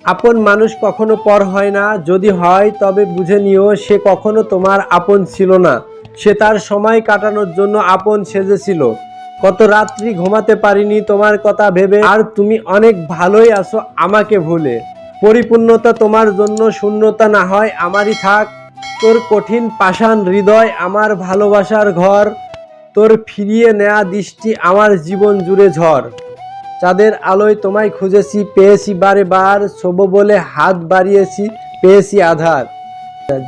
আপন মানুষ কখনো পর হয় না, যদি হয় তবে বুঝে নিও সে কখনো তোমার আপন ছিল না। সে তার সময় কাটানোর জন্য আপন সেজেছিল। কত রাত্রি ঘুমাতে পারিনি তোমার কথা ভেবে, আর তুমি অনেক ভালোই আছো আমাকে ভুলে। পরিপূর্ণতা তোমার জন্য শূন্যতা না হয় আমারই থাক। তোর কঠিন পাষাণ হৃদয় আমার ভালোবাসার ঘর, তোর ফিরিয়ে নেয়া দৃষ্টি আমার জীবন জুড়ে ঝড়। চাঁদের আলোয় তোমায় খুঁজেছি, পেয়েছি বারে বার, শোবো বলে হাত বাড়িয়েছি, পেয়েছি আধার।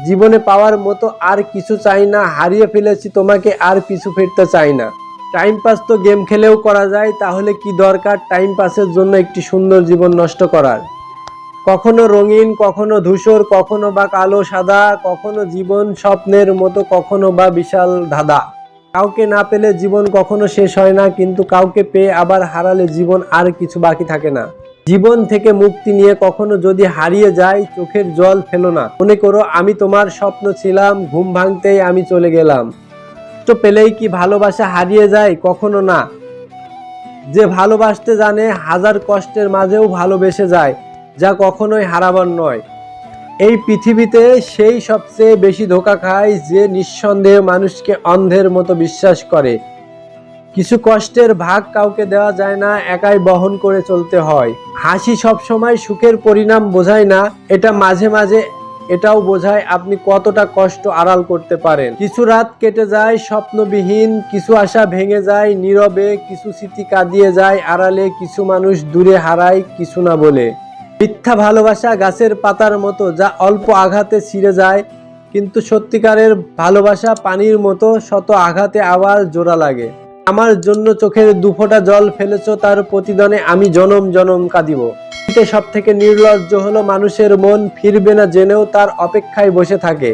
জীবনে পাওয়ার মতো আর কিছু চাই না, হারিয়ে ফেলেছি তোমাকে আর পিছু ফিরতে চাই না। টাইম পাস তো গেম খেলেও করা যায়, তাহলে কি দরকার টাইম পাসের জন্য একটি সুন্দর জীবন নষ্ট করার। কখনো রঙিন, কখনো ধূসর, কখনো বা কালো সাদা, কখনো জীবন স্বপ্নের মতো, কখনো বা বিশাল ধাঁধা। কাউকে না পেলে জীবন কখনো শেষ হয় না, কিন্তু কাউকে পেয়ে আবার হারালে জীবন আর কিছু বাকি থাকে না। জীবন থেকে মুক্তি নিয়ে কখনো যদি হারিয়ে যায়, চোখের জল ফেলো না, মনে করো আমি তোমার স্বপ্ন ছিলাম, ঘুম ভাঙতেই আমি চলে গেলাম। তো পেলেই কি ভালোবাসা হারিয়ে যায়? কখনো না। যে ভালোবাসতে জানে হাজার কষ্টের মাঝেও ভালোবেসে যায়, যা কখনোই হারাবার নয়। এই পৃথিবীতে সেই সবচেয়ে বেশি ধোঁকা খায় যে নিঃসন্দেহে মানুষকে অন্ধের মতো বিশ্বাস করে। কিছু কষ্টের ভাগ কাউকে দেওয়া যায় না, একাই বহন করে চলতে হয়। হাসি সবসময় সুখের পরিণাম বোঝায় না, এটা মাঝে মাঝে এটাও বোঝায় আপনি কতটা কষ্ট আড়াল করতে পারেন। কিছু রাত কেটে যায় স্বপ্নবিহীন, কিছু আশা ভেঙে যায় নীরবে, কিছু স্মৃতি কাঁদিয়ে যায় আড়ালে, কিছু মানুষ দূরে হারায় কিছু না বলে। মিথ্যা ভালোবাসা গাছের পাতার মতো, যা অল্প আঘাতে ছিঁড়ে যায়, কিন্তু সত্যিকারের ভালোবাসা পানির মতো, শত আঘাতে আবার জোড়া লাগে। আমার জন্য চোখের দুফোঁটা জল ফেলেছো, তার প্রতিদানে আমি জনম জনম কাঁদিব। সব থেকে নির্লজ্জ হলো মানুষের মন, ফিরবে না জেনেও তার অপেক্ষায় বসে থাকে।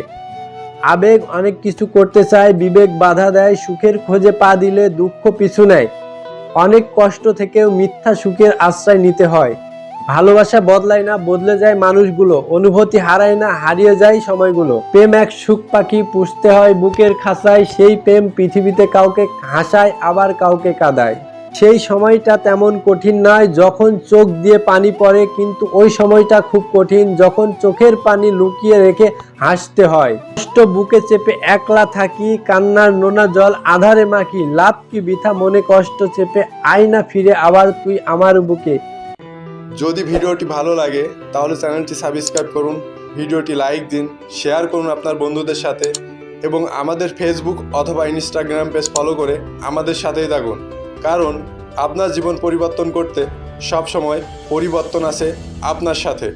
আবেগ অনেক কিছু করতে চায়, বিবেক বাধা দেয়, সুখের খোঁজে পা দিলে দুঃখ পিছু নেয়। অনেক কষ্ট থেকেও মিথ্যা সুখের আশ্রয় নিতে হয়। ভালোবাসা বদলায় না, বদলে যায় মানুষগুলো। অনুভূতি হারায় না, হারিয়ে যায় সময়গুলো। প্রেম এক সুখ পাখি, পুষতে হয় বুকের খাঁচায়। সেই প্রেম পৃথিবীতে কাউকে হাসায়, আবার কাউকে কাঁদায়। সেই সময়টা তেমন কঠিন নয় যখন চোখ দিয়ে পানি পড়ে, কিন্তু ওই সময়টা খুব কঠিন যখন চোখের পানি লুকিয়ে রেখে হাসতে হয়। কষ্ট বুকে চেপে একলা থাকি, কান্নার নোনা জল আধারে মাখি। লাভ কি বৃথা মনে কষ্ট চেপে, আয়না ফিরে আবার তুই আমার বুকে। যদি ভিডিওটি ভালো লাগে তাহলে চ্যানেলটি সাবস্ক্রাইব করুন, ভিডিওটি লাইক দিন, শেয়ার করুন আপনার বন্ধুদের সাথে, এবং আমাদের ফেসবুক অথবা ইনস্টাগ্রাম পেজ ফলো করে আমাদের সাথেই থাকুন। কারণ আপনার জীবন পরিবর্তন করতে সব সময় পরিবর্তন আছে আপনার সাথে।